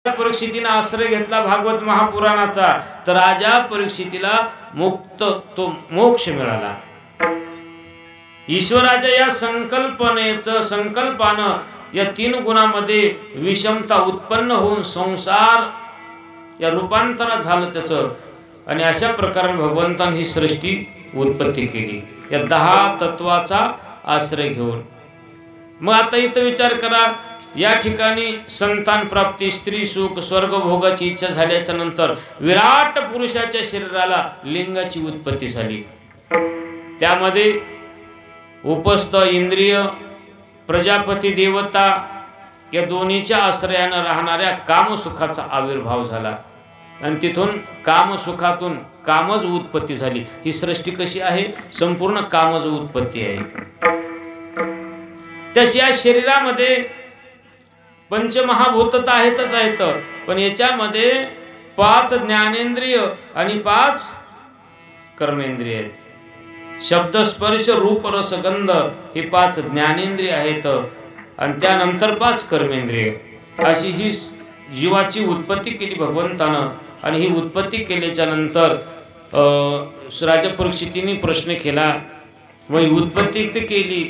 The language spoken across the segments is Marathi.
परीक्षितीने आश्रय घेतला भागवत महापुराणाचा, तर राजा परीक्षितीला तो मोक्ष मिळाला. ईश्वराच्या या संकल्पानं या 3 गुणामध्ये विषमता उत्पन्न होऊन संसार या रूपांतरात झालं त्याचं. आणि अशा प्रकारे भगवंताने ही सृष्टी उत्पत्ती केली या 10 तत्वाचा आश्रय घेऊन. मग आता इथं विचार करा, या ठिकाणी संतान प्राप्ती, स्त्री सुख, स्वर्ग भोगाची इच्छा झाल्याच्या नंतर विराट पुरुषाच्या शरीराला लिंगाची उत्पत्ती झाली. त्यामध्ये उपस्थ इंद्रिय, प्रजापती देवता या दोन्हीच्या आश्रयानं राहणाऱ्या कामसुखाचा आविर्भाव झाला. आणि तिथून कामसुखातून कामज उत्पत्ती झाली. ही सृष्टी कशी आहे? संपूर्ण कामज उत्पत्ती आहे. तशी या शरीरामध्ये पंचमहाभूत तर आहेत, पण याच्यामध्ये 5 ज्ञानेंद्रिय आणि 5 कर्मेंद्रिय आहेत. शब्द, स्पर्श, रूप, रस, गंध हे 5 ज्ञानेंद्रिय आहेत आणि त्यानंतर 5 कर्मेंद्रिय. अशी ही जीवाची उत्पत्ती केली भगवंतानं. आणि ही उत्पत्ती केल्याच्या नंतर राजा परीक्षितीने प्रश्न केला, मग उत्पत्ती ते केली,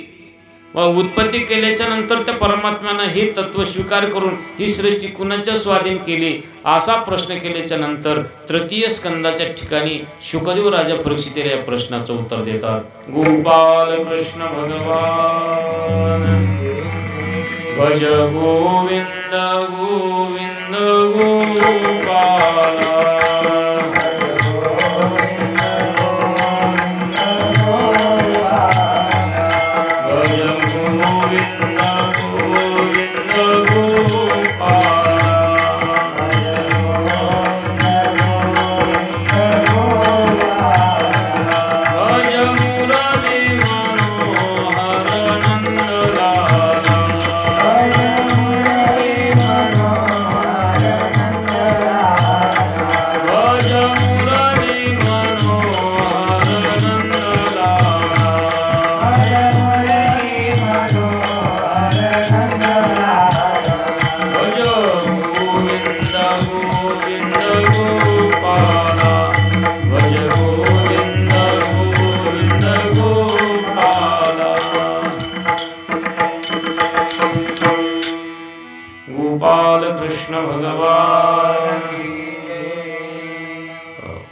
मग उत्पत्ती केल्याच्या नंतर त्या परमात्म्यानं हे तत्व स्वीकार करून ही सृष्टी कुणाच्या स्वाधीन केली, असा प्रश्न केल्याच्या नंतर तृतीय स्कंदाच्या ठिकाणी शुकदेव राजा परीक्षितीला या प्रश्नाचं उत्तर देतात. गोपाल कृष्ण भगवान भज गोविंद गोविंद गोपाला.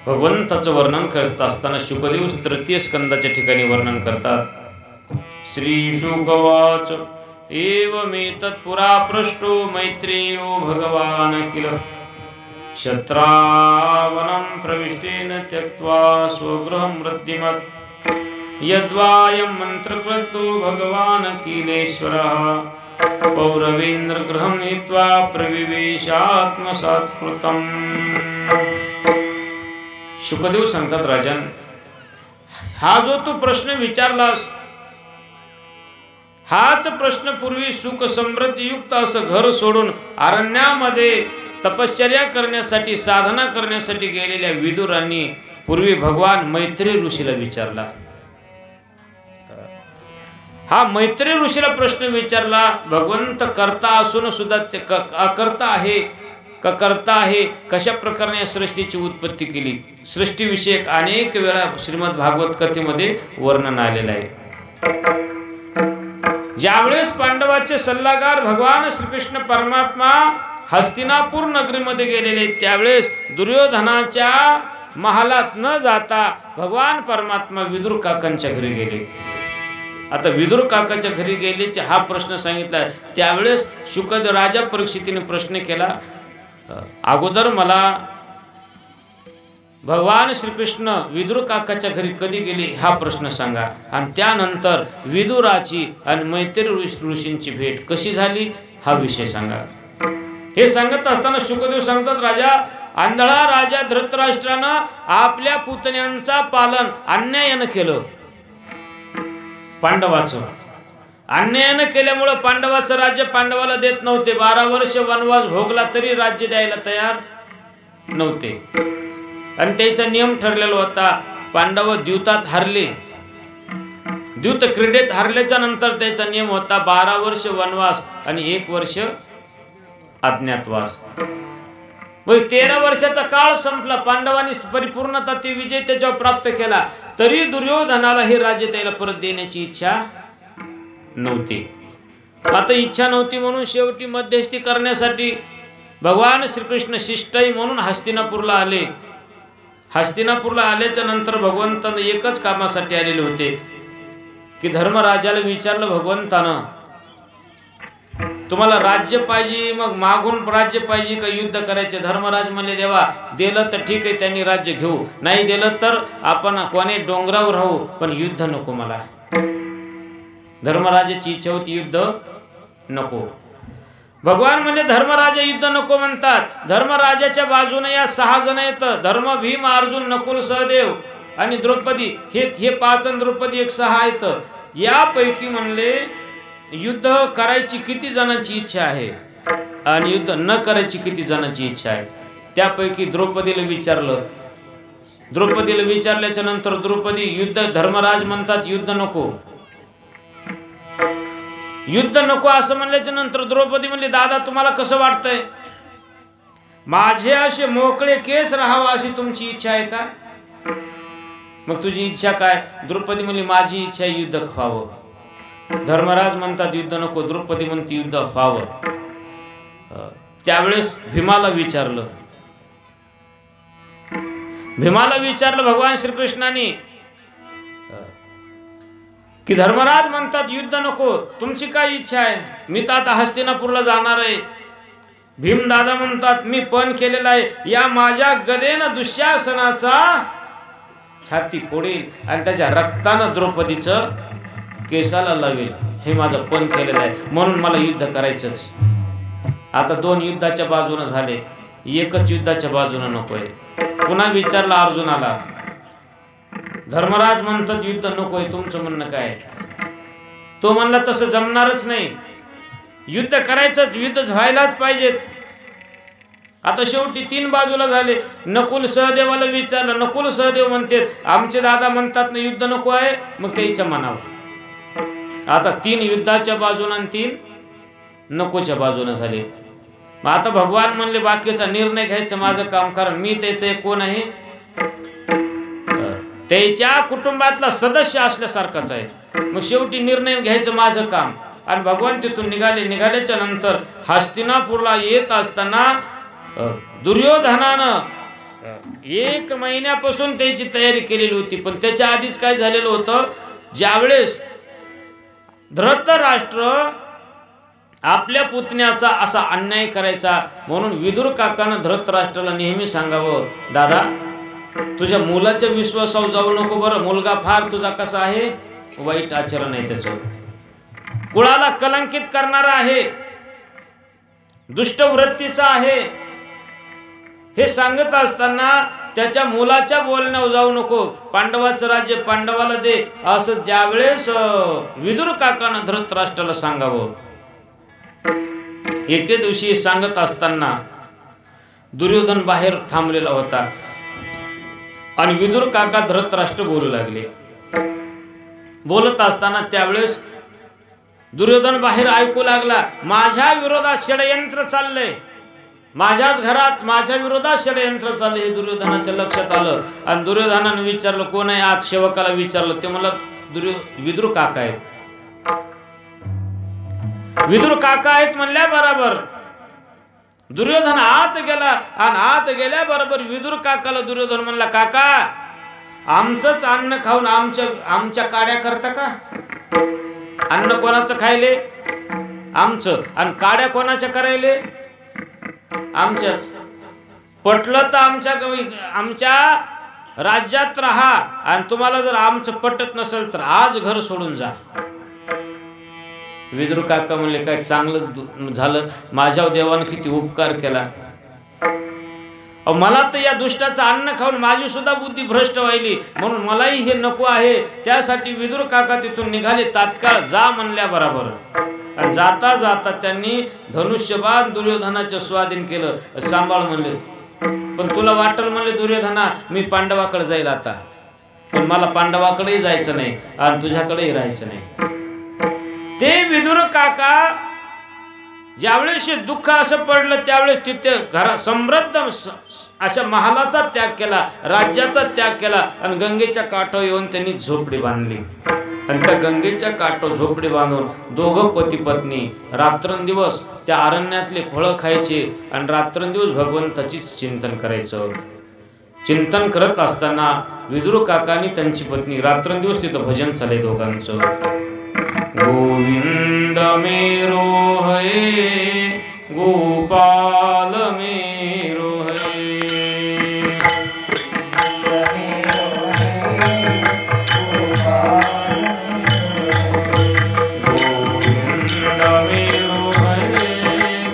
भगवंताचं वर्णन करत असताना शुकदेव तृतीय स्कंदाच्या ठिकाणी वर्णन करतात. श्री शुकवाच एवमेतत् पुरा पृष्टो मैत्रेयो भगवान किल शत्रावनं प्रविष्टेन त्यक्त्वा स्वगृहं वृद्धिमत् यद्वायं मन्त्रकृतो भगवान अखिलेश्वरः पौरवेन्द्र गृहं नीत्वा प्रविवेशात्मसात्कृतम्. शुकदेव सांगतात, राजन, हा जो तू प्रश्न विचारलास, हाच प्रश्न पूर्वी सुख समृद्धीयुक्त असं घर सोडून अरण्यामध्ये तपश्चर्या करण्यासाठी, साधना करण्यासाठी गेलेल्या विदुरांनी पूर्वी भगवान मैत्री ऋषीला विचारला. हा मैत्री ऋषीला प्रश्न विचारला, भगवंत करता असून सुद्धा ते अकर्ता आहे का करता आहे, कशा प्रकारे या सृष्टीची उत्पत्ती केली. सृष्टीविषयक अनेक वेळा श्रीमद भागवत कथेमध्ये वर्णन आलेलं आहे. ज्यावेळेस पांडवाचे सल्लागार भगवान श्रीकृष्ण परमात्मा हस्तिनापूर नगरीमध्ये गेलेले, त्यावेळेस दुर्योधनाच्या महालात न जाता भगवान परमात्मा विदुर काकांच्या घरी गेले. आता विदुर काकाच्या घरी गेल्याचे हा प्रश्न सांगितला. त्यावेळेस शुकदेव राजा परीक्षितीने प्रश्न केला, अगोदर मला भगवान श्रीकृष्ण विदुर काकाच्या घरी कधी गेले हा प्रश्न सांगा, आणि त्यानंतर विदुराची आणि मैत्री ऋषींची भेट कशी झाली हा विषय सांगा. हे सांगत असताना शुकदेव सांगतात, राजा, आंधळा राजा धृतराष्ट्रानं आपल्या पुतण्यांचा पालन अन्यायानं केलं. पांडवाचं अन्यायानं केल्यामुळं पांडवाचं राज्य पांडवाला देत नव्हते. 12 वर्ष वनवास भोगला तरी राज्य द्यायला तयार नव्हते. आणि त्याचा नियम ठरलेला होता, पांडव द्यूतात हारले, द्यूत क्रीडेत हारल्याच्या नंतर त्याचा नियम होता 12 वर्ष वनवास आणि 1 वर्ष अज्ञातवास. मग 13 वर्षाचा काळ संपला. पांडवांनी परिपूर्णता ते विजय त्याच्यावर प्राप्त केला, तरी दुर्योधनाला हे राज्य त्याला परत देण्याची इच्छा नव्हती. आता इच्छा नव्हती म्हणून शेवटी मध्यस्थी करण्यासाठी भगवान श्रीकृष्ण शिष्टाई म्हणून हस्तिनापूरला आले. हस्तिनापूरला आल्याच्या नंतर भगवंतानं एकच कामासाठी आलेले होते की धर्मराजाला विचारलं भगवंतानं, तुम्हाला राज्य पाहिजे, मग मागून राज्य पाहिजे का युद्ध करायचे? धर्मराज म्हणले, देवा दिलं तर ठीक आहे, त्यांनी राज्य घेऊ, नाही दिलं तर आपण कोणी डोंगरावर राहू, पण युद्ध नको मला. धर्मराजाची इच्छा होती युद्ध नको. भगवान म्हणजे धर्मराजा युद्ध नको म्हणतात. धर्मराजाच्या बाजूने या 6 जण येतं, धर्म, भीम, अर्जुन, नकुल, सहदेव आणि द्रौपदी. हे 5 आणि द्रौपदी एक 6 येतं. यापैकी म्हणले युद्ध करायची किती जणांची इच्छा आहे आणि युद्ध न करायची किती जणांची इच्छा आहे. त्यापैकी द्रौपदीला विचारलं. द्रौपदीला विचारल्याच्या नंतर द्रौपदी युद्ध, धर्मराज म्हणतात युद्ध नको, युद्ध नको असं म्हणल्याच्या नंतर द्रौपदी म्हणली, दादा तुम्हाला कसं वाटतंय, माझे असे मोकळे केस राहावा अशी तुमची इच्छा आहे का? मग तुझी इच्छा काय? द्रौपदी म्हणली, माझी इच्छा युद्ध व्हावं. धर्मराज म्हणतात युद्ध नको, द्रौपदी म्हणते युद्ध व्हावं. त्यावेळेस भीमाला विचारलं. भगवान श्रीकृष्णाने की धर्मराज म्हणतात युद्ध नको, तुमची काय इच्छा आहे? मी तर आता हस्तिनापूरला जाणार आहे. भीमदादा म्हणतात मी पण केलेला आहे, या माझ्या गदेनं दुःशासनाचा छाती फोडेल आणि त्याच्या रक्तानं द्रौपदीचं केसाला लावेल, हे माझं पण केलेलं आहे, म्हणून मला युद्ध करायचंच. आता 2 युद्धाच्या बाजूनं झाले, एकच युद्धाच्या बाजूनं नकोय. पुन्हा विचारला अर्जुनाला. धर्मराज म्हणतात युद्ध नकोय, तुमचं म्हणणं काय? तो म्हणला तसं जमणारच नाही, युद्ध करायचंच, युद्ध व्हायलाच पाहिजेत. आता शेवटी 3 बाजूला झाले. नकुल सहदेवाला विचारलं. नकुल सहदेव म्हणते आमचे दादा म्हणतात ना युद्ध नको आहे, मग त्याच्या मनावर. आता 3 युद्धाच्या बाजूनं आणि 3 नकोच्या बाजूनं झाले. मग आता भगवान म्हणले बाकीचा निर्णय घ्यायचं माझं काम, कारण मी त्याचं एक कोण आहे, त्याच्या कुटुंबातला सदस्य असल्यासारखाच आहे. मग शेवटी निर्णय घ्यायचं माझं काम. आणि भगवान तिथून निघाल्याच्या नंतर हस्तिनापूरला येत असताना दुर्योधनानं 1 महिन्यापासून त्याची तयारी केलेली होती. पण त्याच्या आधीच काय झालेलं होतं, ज्यावेळेस धृतराष्ट्र आपल्या पुतण्याचा असा अन्याय करायचा म्हणून विदुर काकानं धृतराष्ट्राला नेहमी सांगावं, दादा तुझ्या मुलाच्या विश्वासावर जाऊ नको बरं, मुलगा फार तुझा कसा आहे, वाईट आचरण आहे, त्याचं कुळाला कलंकित करणारा आहे, दुष्ट वृत्तीचा आहे. हे सांगत असताना त्याच्या मुलाच्या बोलण्यावर जाऊ नको, पांडवाचं राज्य पांडवाला दे, असं ज्यावेळेस विदुर काकानं धृतराष्ट्राला सांगावं. एके दिवशी सांगत असताना दुर्योधन बाहेर थांबलेला होता आणि विदुर काका धृतराष्ट्र बोलू लागले. बोलत असताना त्यावेळेस दुर्योधन बाहेर ऐकू लागला, माझ्या विरोधात षडयंत्र चाललंय, माझ्याच घरात माझ्या विरोधात षडयंत्र चाललंय. हे दुर्योधनाच्या लक्षात आलं आणि दुर्योधनानं विचारलं कोण आहे आज, सेवकाला विचारलं. ते मला विदुर काका आहेत. विदुर काका आहेत म्हणल्या बरोबर दुर्योधन आत गेला आणि आत गेल्याबरोबर विदुर काकाला दुर्योधन म्हणला, काका आमचंच अन्न खाऊन आमच्या काड्या करता का? अन्न कोणाचं खायले? आमचं. आणि काड्या कोणाच्या करायले? आमच्याच. पटलं तर आमच्या राज्यात राहा आणि तुम्हाला जर आमचं पटत नसेल तर आज घर सोडून जा. विदुर काका म्हणले काय चांगलं झालं, माझ्यावर देवानं किती उपकार केला. मला तर या दुष्टाचं अन्न खाऊन माझी सुद्धा बुद्धी भ्रष्ट व्हायली, म्हणून मलाही हे नको आहे. त्यासाठी विदुर काका तिथून निघाले. तात्काळ जा म्हणल्या बरोबर आणि जाता जाता त्यांनी धनुष्यबाण दुर्योधनाच्या स्वाधीन केलं. सांभाळ म्हणले, पण तुला वाटल म्हणले दुर्योधना मी पांडवाकडे जाईल आता, पण मला पांडवाकडेही जायचं नाही आणि तुझ्याकडेही राहायचं नाही. ते विदुर काका ज्यावेळेस दुःख असं पडलं त्यावेळेस तिथे समृद्ध अशा महालाचा त्याग केला, राज्याचा त्याग केला आणि गंगेच्या काठावर येऊन त्यांनी झोपडी बांधली. आणि त्या गंगेच्या काठावर झोपडी बांधून दोघं पती पत्नी रात्रंदिवस त्या अरण्यातले फळं खायचे आणि रात्रंदिवस भगवंताचीच चिंतन करायचं. चिंतन करत असताना विदुर काकांनी त्यांची पत्नी रात्रंदिवस तिथं भजन चालय दोघांचं. गोविंद मेरो है गोपाल मेरो है, गोविंद मेरो है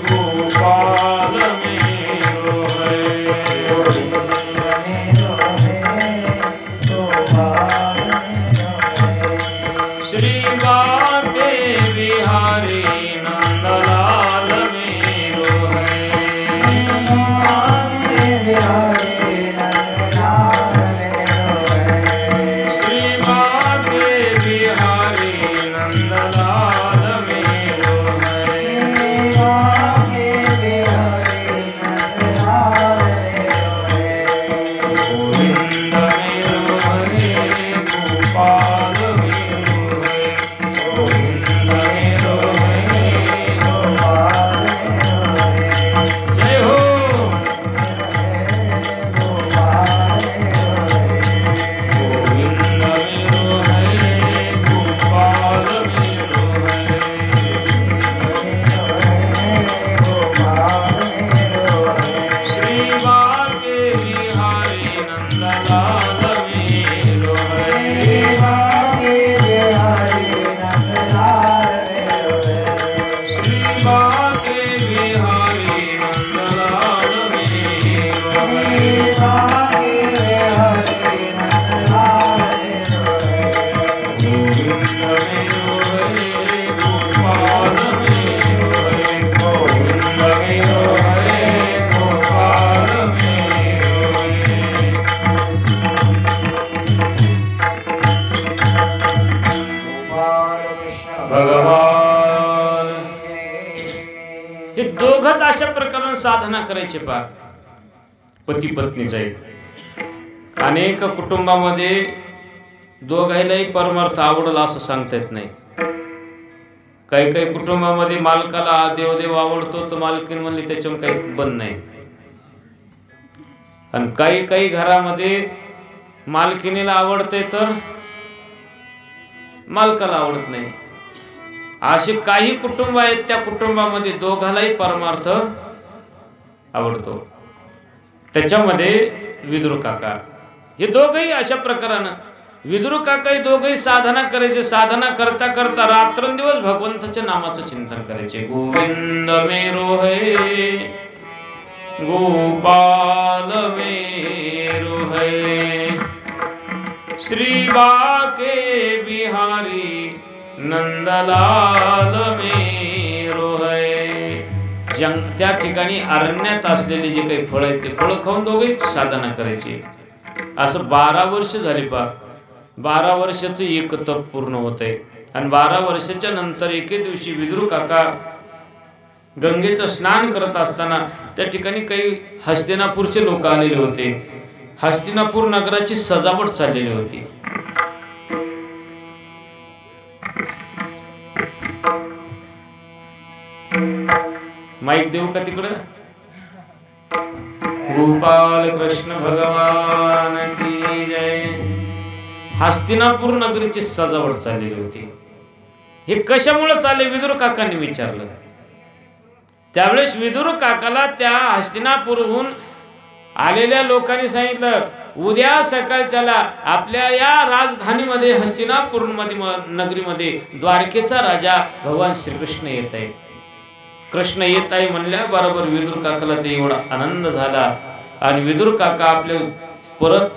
गोपाल मेरो है, श्री बाके बिहारी नंदलाल मेरो है, श्री बाके बिहारी नंदलाल मेरो भगवान. हे दोघच अशा प्रकारे साधना करायचे पा पती पत्नीच आहेत. अनेक कुटुंबामध्ये दोघांनाही परमार्थ आवडला असं सांगता येत नाही. काही काही कुटुंबामध्ये मालकाला देवदेव आवडतो तर मालकीन म्हणली त्याच्यावर काही बंद नाही. आणि काही काही घरामध्ये मालकिनीला आवडते तर मालकाला आवडत नाही. असे काही कुटुंब आहेत त्या कुटुंबामध्ये दोघालाही परमार्थ आवडतो. त्याच्यामध्ये विदुर काका हे दोघही अशा प्रकारानं विदुर काका हे दोघही साधना करायचे. साधना करता करता रात्रंदिवस भगवंताच्या नामाचं चिंतन करायचे. गोविंद मेरो है गोपाल मेरो है, श्री बाके बिहारी नंदलाल मेरो है. त्या ठिकाणी अरण्यात असलेले जे काही फळ आहेत ते फळं खाऊन दोघेच साधना करायची. असं 12 वर्ष झाली पा. 12 वर्षाचं एक तप पूर्ण होत आहे. आणि 12 वर्षाच्या नंतर एके दिवशी विदुर काका गंगेचं स्नान करत असताना त्या ठिकाणी काही हस्तिनापूरचे लोक आलेले होते. हस्तिनापूर नगराची सजावट चाललेली होती. माईक देऊ का तिकडं? गोपाल कृष्ण भगवान की जय. हस्तिनापूर नगरीची सजावट चाललेली होती. हे कशामुळे चालले विदुर काकांनी विचारलं. त्यावेळेस विदुर काकाला त्या हस्तिनापूरहून आलेल्या लोकांनी सांगितलं, उद्या सकाळच्याला आपल्या या राजधानीमध्ये हस्तिनापूर नगरीमध्ये द्वारकेचा राजा भगवान श्रीकृष्ण येत आहे. कृष्ण येत आहे म्हणल्या बरोबर विदुर काकाला ते एवढा आनंद झाला. आणि विदुर काका परत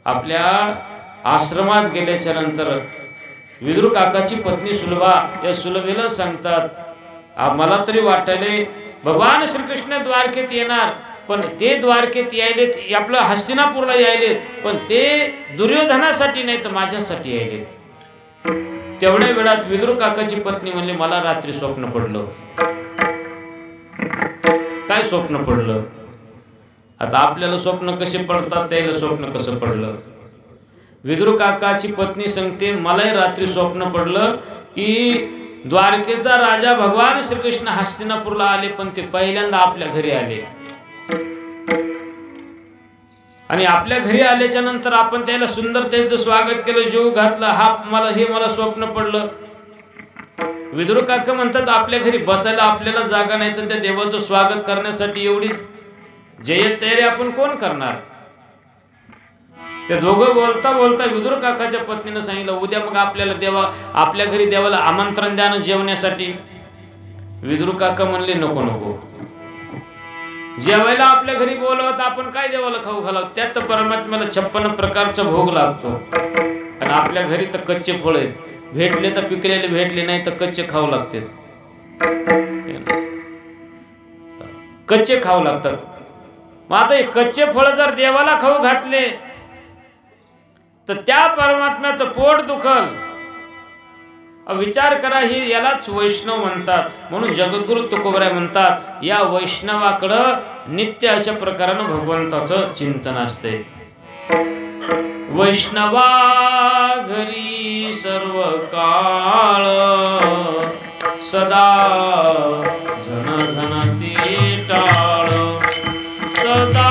आपल्या आश्रमात गेल्याच्या नंतर विदुर काकाची पत्नी सुलभा या सुलभेला सांगतात, मला तरी वाटले भगवान श्रीकृष्ण द्वारकेत येणार, पण ते द्वारकेत यायलेत आपलं हस्तिनापूरला यायलेत, पण ते दुर्योधनासाठी नाही तर माझ्यासाठी यायलेत. तेवढ्या वेळात विदुर काकाची पत्नी म्हणली, मला रात्री स्वप्न पडलं. काय स्वप्न पडलं? आता आपल्याला स्वप्न कसे पडतात, त्याला स्वप्न कसं पडलं? विदुर काकाची पत्नी सांगते, मलाही रात्री स्वप्न पडलं की द्वारकेचा राजा भगवान श्रीकृष्ण हस्तिनापूरला आले, पण ते पहिल्यांदा आपल्या घरी आले. आणि आपल्या घरी आल्याच्या नंतर आपण त्याला सुंदर त्याचं स्वागत केलं, जीव घातला. हे मला स्वप्न पडलं. विदुर काका म्हणतात, आपल्या घरी बसायला आपल्याला जागा नाही, तर त्या देवाचं स्वागत करण्यासाठी एवढी जय्यत तयारी आपण कोण करणार? ते दोघं बोलता बोलता विदुर काकाच्या पत्नीनं सांगितलं, उद्या मग आपल्याला आपल्या घरी देवाला आमंत्रण द्या ना जेवण्यासाठी. विदुर काका म्हणले, नको नको, जेवायला आपल्या घरी बोलवत आपण काय देवाला खाऊ घालावं? त्यात तर परमात्म्याला 56 प्रकारचा भोग लागतो. आणि आपल्या घरी तर कच्चे फळ आहेत, भेटले तर पिकलेले, भेटले नाही तर कच्चे खाऊ लागतात. कच्चे खाऊ लागतात. मग आता हे कच्चे फळ जर देवाला खाऊ घातले तर त्या परमात्म्याचं पोट दुखल. विचार करा, ही यालाच वैष्णव म्हणतात. म्हणून जगद्गुरु तुकोबराय म्हणतात, या वैष्णवाकडं नित्य अशा प्रकारानं भगवंताचं चिंतन असते. वैष्णवा घरी सर्व काळ सदा झन झनती टाळ, सदा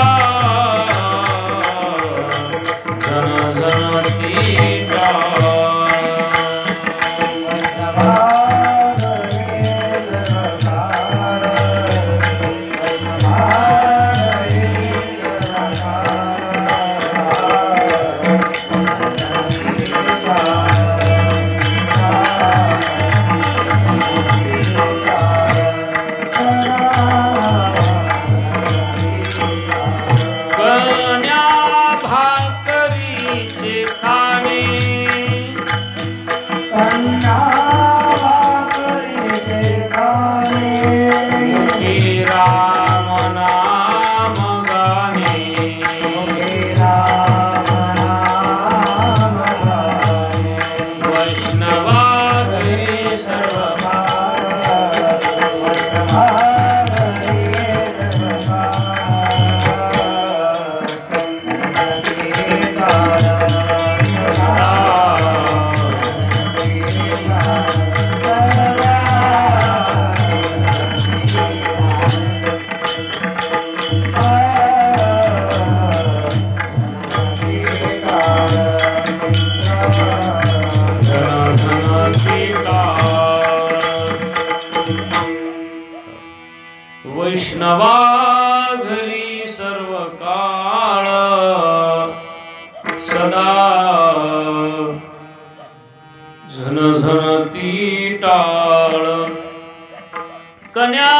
झन झनती टाळ. वैष्णवा घरी सर्व काळ सदा झणझणती टाळ. कन्या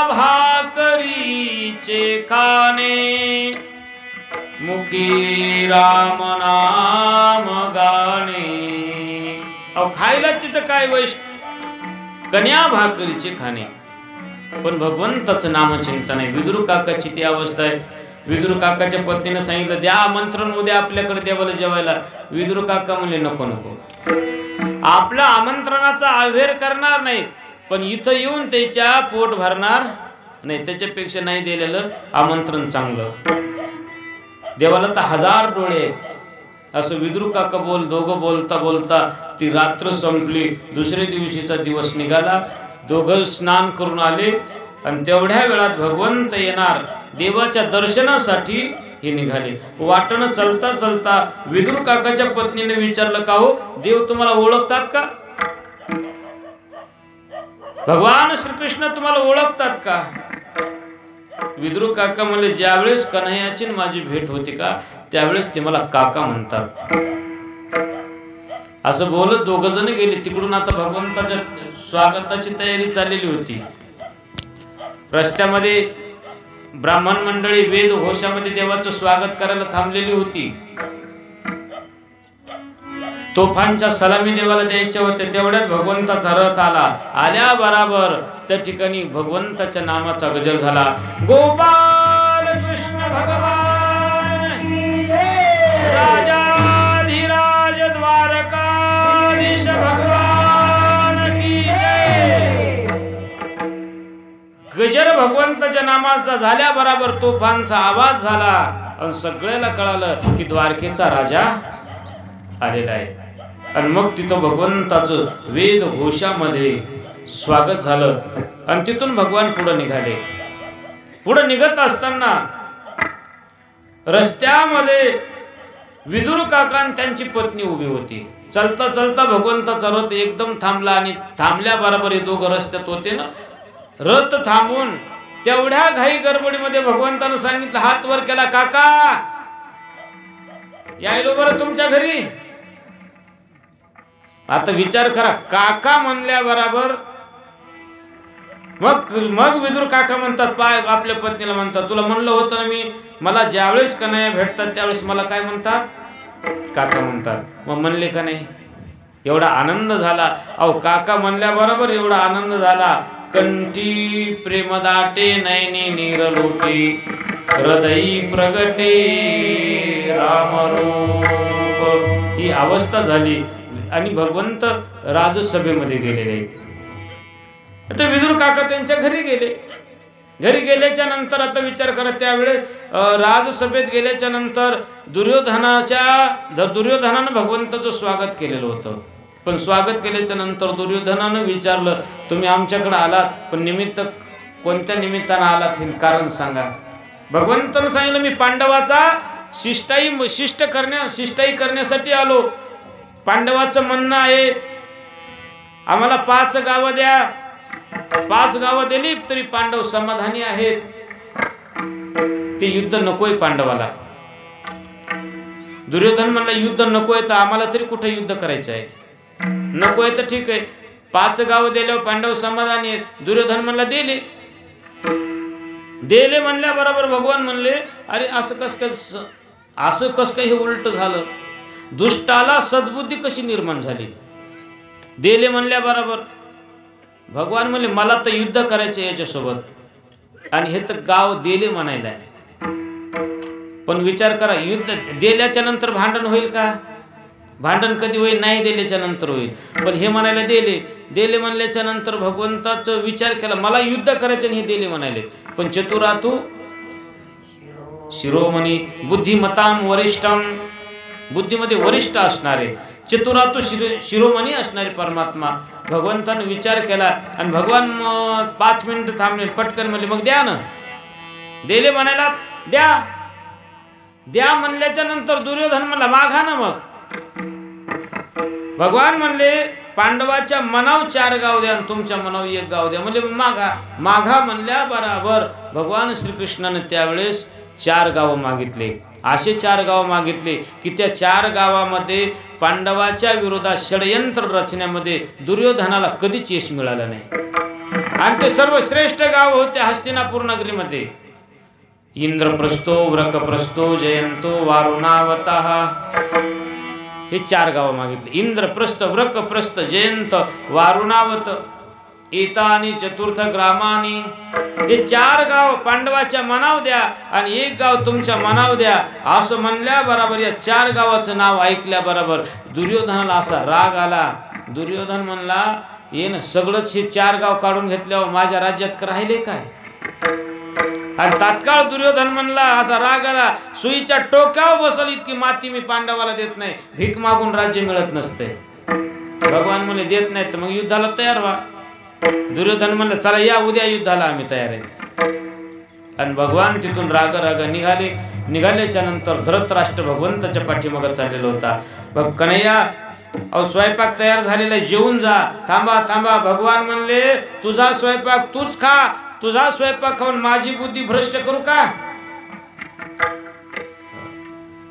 भाकरीचे खाणे मुखी राम नाम गाणे. अहो खायला तिथं काय कन्या भाकरीचे खाणे, पण भगवंताचं नामचिंतन आहे. विदुर काकाची ती अवस्था आहे. विदुर काकाच्या पत्नीनं सांगितलं, द्या आमंत्रण उद्या आपल्याकडे देवाला जेवायला. विदुर काका म्हणले, नको नको, आपलं आमंत्रणाचा अव्हेर करणार नाहीत, पण इथं येऊन त्याच्या पोट भरणार नाही. त्याच्यापेक्षा नाही दिलेलं आमंत्रण चांगलं. देवाला तर 1000 डोळे आहेत. असं विदुर काका दोघं बोलता बोलता ती रात्र संपली. दुसऱ्या दिवशीचा दिवस निघाला. दोघं स्नान करून आले आणि तेवढ्या वेळात भगवंत येणार देवाच्या दर्शनासाठी हे निघाले. वाटणं चलता चलता विदुर काकाच्या पत्नीने विचारलं, का हो देव तुम्हाला ओळखतात का? भगवान श्रीकृष्ण तुम्हाला ओळखतात का? विदुर काका म्हणले, ज्यावेळेस कन्हैयाची माझी भेट होती का त्यावेळेस ते मला काका म्हणतात. असं बोलत दोघ जण गेले तिकडून. आता भगवंताच्या स्वागताची तयारी चाललेली होती. रस्त्यामध्ये ब्राह्मण मंडळी वेद घोषामध्ये देवाचं स्वागत करायला थांबलेली होती. तोफांच्या सलामी देवाला द्यायच्या होत्या. तेवढ्यात भगवंताचा रथ आला. आल्या बराबर त्या ठिकाणी भगवंताच्या नामाचा गजर झाला. गोपाल कृष्ण भगवान राजाधिराज द्वारकाधीश भगवान भगवंताच्या नामाचा झाल्या बराबर तोफांचा आवाज झाला आणि सगळ्याला कळालं की द्वारकेचा राजा आलेला आहे. आणि मग तिथं भगवंताचं वेद घोषामध्ये स्वागत झालं आणि तिथून भगवान पुढे निघाले. पुढे निघत असताना रस्त्यामध्ये विदुर काका आणि त्यांची पत्नी उभी होती. चलता चलता भगवंताचा रथ एकदम थांबला आणि थांबल्या बरोबर हे दोघं रस्त्यात होते ना. रथ थांबून तेवढ्या घाई गडबडीमध्ये भगवंतानं सांगितलं, हात वर केला, काका यायलो बरं तुमच्या घरी. आता विचार करा, काका म्हणल्या बरोबर मग विदुर काका म्हणतात, पाय आपल्या पत्नीला म्हणतात, तुला म्हणलं होतं ना मी, मला ज्यावेळेस कन्हैया भेटतात त्यावेळेस मला काय म्हणतात, काका म्हणतात. मग म्हणले का नाही? एवढा आनंद झाला. अहो काका म्हणल्या बरोबर एवढा आनंद झाला. कंठी प्रेमदाटे नयने नीरलोटे हृदयी प्रगटे रामरूप, ही अवस्था झाली. आणि भगवंत राजसभेमध्ये गेलेले. आता विदुर काका त्यांच्या घरी गेले. घरी गेल्याच्या नंतर आता विचार करा, त्यावेळेस राजसभेत गेल्याच्या नंतर दुर्योधनानं भगवंताचं स्वागत केलेलं होतं. पण स्वागत केल्याच्या नंतर दुर्योधनानं विचारलं, तुम्ही आमच्याकडे आलात पण निमित्त कोणत्या निमित्तानं आलात हे कारण सांगा. भगवंतानं सांगितलं, मी पांडवाचा शिष्टाई करण्यासाठी आलो. पांडवाचं म्हणणं आहे आम्हाला 5 गावं द्या. 5 गावं दिली तरी पांडव समाधानी आहेत. ते युद्ध नकोय पांडवाला. दुर्योधन म्हणला, युद्ध नकोय तर आम्हाला तरी कुठे युद्ध करायचं आहे. नकोय तर ठीक आहे, 5 गावं दिल्यावर पांडव समाधानी आहेत. दुर्योधन म्हणला दिले म्हणल्या बरोबर भगवान म्हणले, अरे असं कस काय हे उलट झालं. दुष्टाला सद्बुद्धी कशी निर्माण झाली. दिले म्हणल्या बरोबर भगवान म्हणले, मला तर युद्ध करायचं याच्यासोबत, आणि हे तर गाव दिले म्हणायला. पण विचार करा, युद्ध दिल्याच्या नंतर भांडण होईल का? भांडण कधी होईल? नाही, दिल्याच्या नंतर होईल. पण हे म्हणायला दिले म्हणल्याच्या नंतर भगवंताचा विचार केला, मला युद्ध करायचं आणि हे दिले म्हणाले. पण चतुरातू शिरोमणी बुद्धिमताम वरिष्ठम, बुद्धीमध्ये वरिष्ठ असणारे, चतुरातू शिरोमणी असणारे परमात्मा भगवंतानं विचार केला. आणि भगवान 5 मिनिटं थांबले, पटकन म्हणले, मग द्या ना. दिले म्हणायला द्या म्हणल्याच्या नंतर दुर्योधन म्हणला, मागा ना. मग भगवान म्हणले, पांडवाच्या मनाव 4 गाव द्या आणि तुमच्या मनाव 1 गाव द्या. म्हणजे मागा म्हणल्या बराबर भगवान श्रीकृष्णाने त्यावेळेस 4 गावं मागितले. असे 4 गाव मागितले की त्या 4 गावामध्ये पांडवाच्या विरोधात षडयंत्र रचण्यामध्ये दुर्योधनाला कधीच यश मिळालं नाही. आणि ते सर्व श्रेष्ठ गाव होते हस्तिनापूर नगरीमध्ये. इंद्रप्रस्थो, व्रकप्रस्थो, जयंतो, वारुणावतः, हे 4 गावं मागितले. इंद्रप्रस्थ, व्रकप्रस्थ, जयंत, वारुणावत, एतानी चतुर्थ ग्रामानी, हे 4 गाव पांडवाच्या मनाव द्या आणि 1 गाव तुमच्या मनाव द्या. असं म्हणल्या बरोबर या 4 गावाचं नाव ऐकल्या बरोबर दुर्योधनाला असा राग आला. दुर्योधन म्हणला, ये ना सगळंच हे 4 गाव काढून घेतल्यावर माझ्या राज्यात राहिले काय? आणि तात्काळ दुर्योधन म्हणला, असा राग आला, सुईच्या टोक्यावर बसल इतकी माती मी पांडवाला देत नाही. भीक मागून राज्य मिळत नसते. भगवान म्हणले, देत नाही तर मग युद्धाला तयार व्हा. दुर्योधन म्हणलं, चला या उद्या युद्धाला आम्ही तयार आहेत. आणि भगवान तिथून राग निघाले. निघाल्याच्या नंतर धृतराष्ट्र भगवंताच्या पाठीमागे चाललेला होता. बघ कन्हैया, अहो स्वयंपाक तयार झालेला, जेवून जा. थांबा. भगवान म्हणले, तुझा स्वयंपाक तूच खा. तुझा स्वयंपाक खाऊन माझी बुद्धी भ्रष्ट करू का?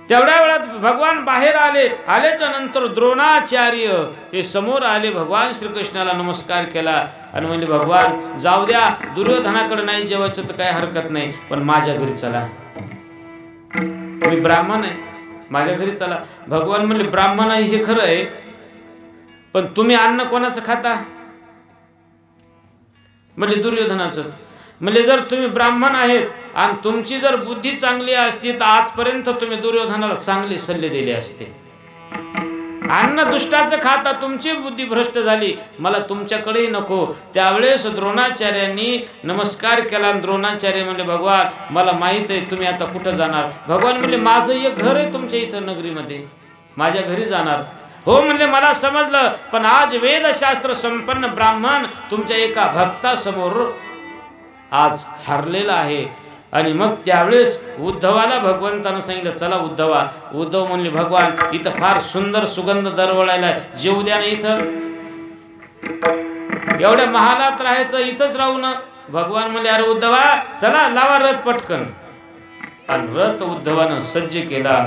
तेवढ्या वेळात भगवान बाहेर आल्याच्या नंतर द्रोणाचार्य हे समोर आले. भगवान श्रीकृष्णाला नमस्कार केला आणि म्हणले, भगवान जाऊ द्या, दुर्योधनाकडे नाही जेवायचं तर काय हरकत नाही, पण माझ्या घरी चला. मी ब्राह्मण आहे, माझ्या घरी चला. भगवान म्हणले, ब्राह्मण आहे हे खरं आहे, पण तुम्ही अन्न कोणाचं खाता? म्हणजे दुर्योधनाचं. म्हणजे जर तुम्ही ब्राह्मण आहेत आणि तुमची जर बुद्धी चांगली असती तर आजपर्यंत तुम्ही दुर्योधनाला चांगले सल्ले दिले असते. अन्न दुष्टाचं खाता तुमची बुद्धी भ्रष्ट झाली, मला तुमच्याकडेही नको. त्यावेळेस द्रोणाचार्यांनी नमस्कार केला आणि द्रोणाचार्य म्हणले भगवान मला माहीत आहे तुम्ही आता कुठं जाणार. भगवान म्हणले माझं एक घर आहे तुमच्या इथं नगरीमध्ये, माझ्या घरी जाणार. हो म्हणले मला समजलं, पण आज वेदशास्त्र संपन्न ब्राह्मण तुमच्या एका भक्तासमोर आज हरलेला आहे. आणि मग त्यावेळेस उद्धवाला भगवंतानं सांगितलं चला उद्धवा. उद्धव म्हणले भगवान इथं फार सुंदर सुगंध दरवळायला, जेऊ द्या ना इथं, एवढ्या महालात राहायचं इथंच राहू ना. भगवान म्हणले अरे उद्धवा चला लावा रथ पटकन. आणि रथ उद्धवानं सज्ज केला.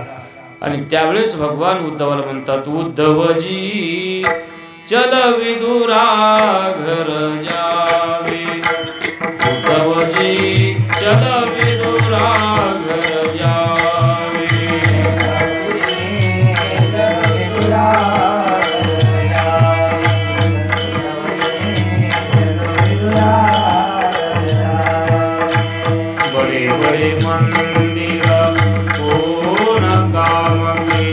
आणि त्यावेळेस भगवान उद्धवाला म्हणतात उद्धवजी चल विदुरा घर जावे, उद्धवजी चल विदुरा घर जावे. बड़े बड़े मंदिर कोन काम के,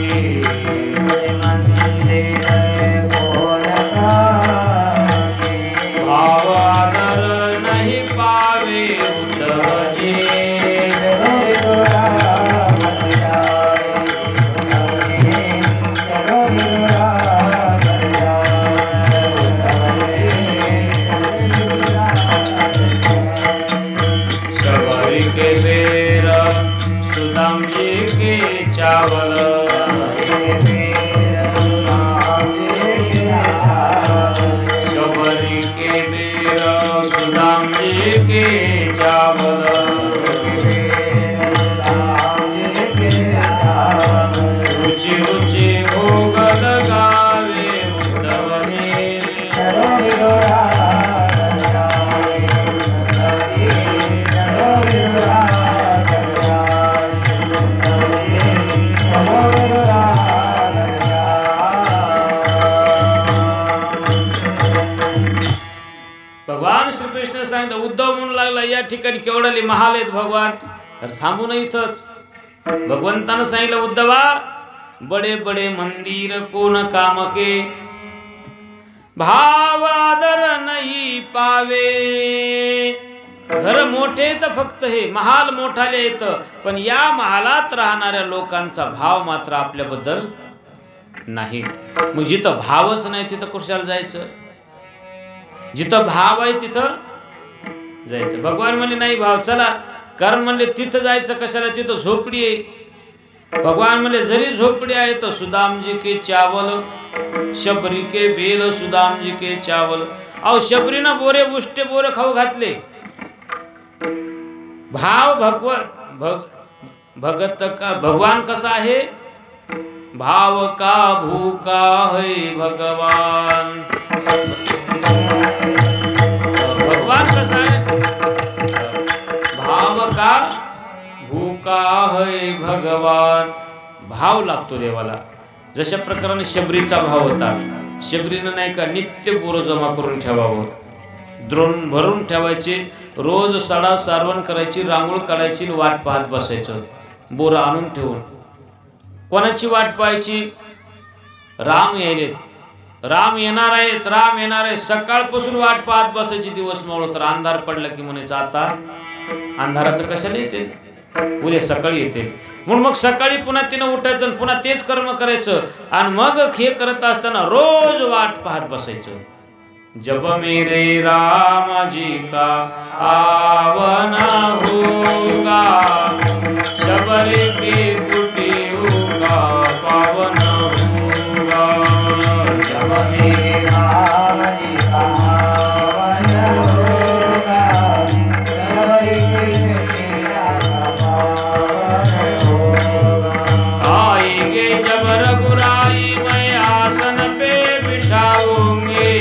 भावादर नहीं पावे उद्धवजी. शबरी के बेर सुदाम जी के चावल, शबरी के बेर सुदाम जी के चावल. रुचि रुचि भोग लगावे उद्धवजी. भगवान श्रीकृष्ण सांगितलं उद्धव म्हणू लागला या ठिकाणी केवढाले महाल आहेत भगवान, तर थांबू नये इथंच. भगवंतानं सांगितलं उद्धवा बडे बडे मंदिर कोण काम के, भाव आदर नाही पावे. घर मोठे तर फक्त हे महाल मोठाले येत, पण या महालात राहणाऱ्या लोकांचा भाव मात्र आपल्याबद्दल नाही. मग जिथं भावच नाही तिथं कशाला जायचं, जिथं भाव आहे तिथं जायचं. भगवान म्हणले नाही भाव चला, कारण म्हणले तिथं जायचं कशाला, तिथं झोपडी आहे. भगवान म्हणले जरी झोपडी आहे तर सुदामजी के चावल, शबरी के बेल सुदामजी के चावल. अहो शबरीनं बोरे उष्टे बोरे खाऊ घातले. भाव भगत का भगवान कसा आहे, भाव का भूका है भगवान. भगवान कसा आहे, भाव का भूका है भगवान. भाव लागतो देवाला. जशा प्रकारे शबरीचा भाव होता, शबरीनं नाही का नित्य बोरं जमा करून ठेवावं, द्रोण भरून ठेवायचे, रोज सडा सारवण करायची, रांगोळ काढायची, वाट पाहत बसायचं बोरं आणून ठेवून. कोणाची वाट पाहायची, राम यायलेत, राम येणार आहेत, राम येणार आहे. सकाळपासून वाट पाहत बसायची दिवस मावळत, तर अंधार पडला की म्हणायचं आता अंधाराचं कशाला येतील, उद्या सकाळी येतील. म्हणून मग सकाळी पुन्हा तिनं उठायचं आणि पुन्हा तेच कर्म करायचं. आणि मग हे करत असताना रोज वाट पाहत बसायचं. जब मेरे राम जी का आवना होगा, शबरी की कुटियों का पावन होगा. जब मेरे राम जी का आवना होगा, शबरी की कुटियों का पावन होगा. आएंगे जब रघुराई मैं आसन पे बिठाऊंगे,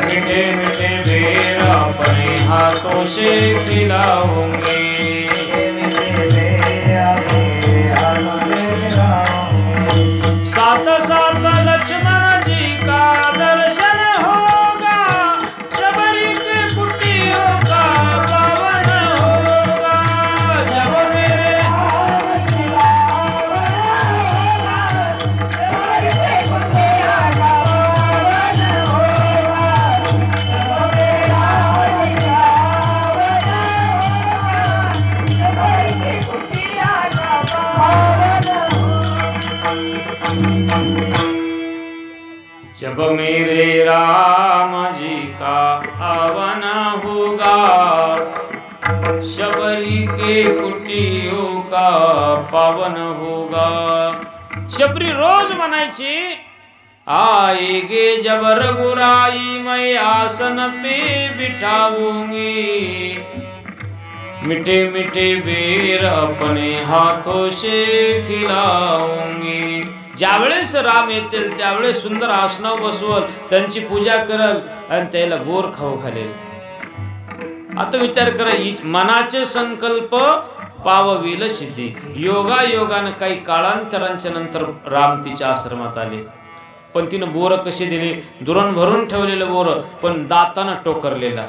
मीठे मीठे बेर अपने हाथों से खिलाऊंगे. साथ साथ लक्ष्मण जी का दर्शन होगा, शबरी के कुटियों का पावन होगा. जब मेरे जब मेरे राम जी का आवन होगा, शबरी के कुटियों का पावन होगा। शबरी रोज म्हणायची, आएगे जब रघुराई मैं आसन पे बिठाऊंगी, मीठे मीठे बेर अपने हाथों से खिलाऊंगी। ज्यावेळेस राम येतील त्यावेळेस सुंदर आसनावर बसवल, त्यांची पूजा करल आणि त्याला बोर खाऊ घालेल। आता विचार करा, मनाचे संकल्प पावविल सिद्धी। योगा योगानं काही काळांतरांच्या नंतर राम तिच्या आश्रमात आले, पण तिनं बोर कसे दिले? दुरण भरून ठेवलेलं बोर, पण दातानं टोकरलेला।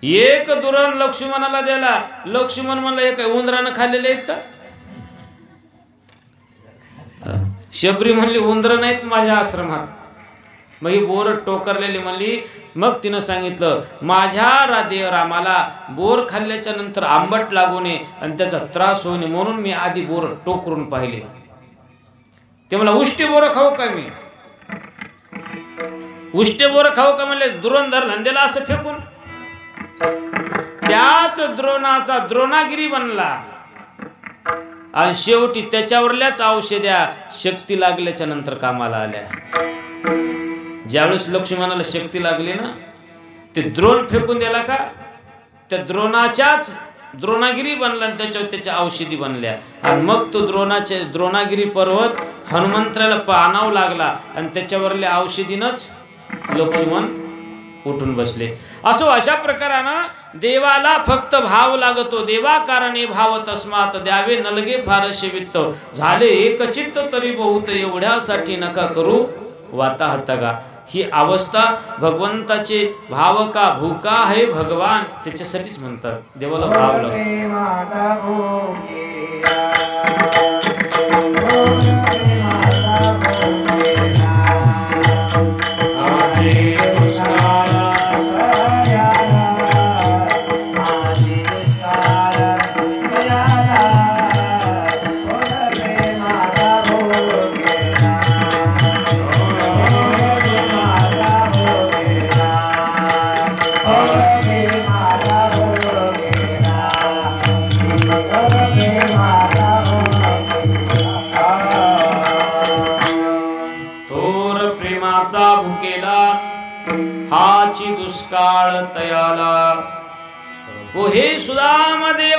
एक दुरण लक्ष्मणाला दिला, लक्ष्मण म्हणला हे काय उंदरानं खाल्लेले आहेत का? शबरी म्हणली उंदर नाहीत माझ्या आश्रमात। मग ही बोर टोकरलेली म्हणली। मग तिनं सांगितलं, माझ्या रामाला बोर खाल्ल्याच्या नंतर आंबट लागू नये आणि त्याचा त्रास होऊ नये म्हणून मी आधी बोर टोकरून पाहिले। ते मला उष्टी बोर खाऊ का? मी उष्टे बोर खाऊ का म्हणले? दुरंधर नंदेला असं फेकून। त्याच द्रोणाचा द्रोणागिरी बनला आणि शेवटी त्याच्यावरल्याच औषध्या शक्ती लागल्याच्या नंतर कामाला आल्या। ज्यावेळेस लक्ष्मणाला शक्ती लागली ना, ते द्रोण फेकून दिला का, त्या द्रोणाच्याच द्रोणागिरी बनला आणि त्याच्यावर त्याच्या औषधी बनल्या। आणि मग तो द्रोणागिरी पर्वत हनुमंताला आणावं लागला आणि त्याच्यावरल्या औषधीनच लक्ष्मण उठून बसले। असो अशा प्रकारानं देवाला फक्त भाव लागतो, देवा कारणे भाव तस्मात द्यावे नलगे फारसे वित्त, झाले एकचित्त तरी बहुत एवढ्यासाठी नका करू वाताहतगा। ही अवस्था भगवंताचे भाव का भूका आहे भगवान, त्याच्यासाठीच म्हणतात देवाला भाव लागतो। हाची दुष्काळ तयाला, पोहे सुदामध्ये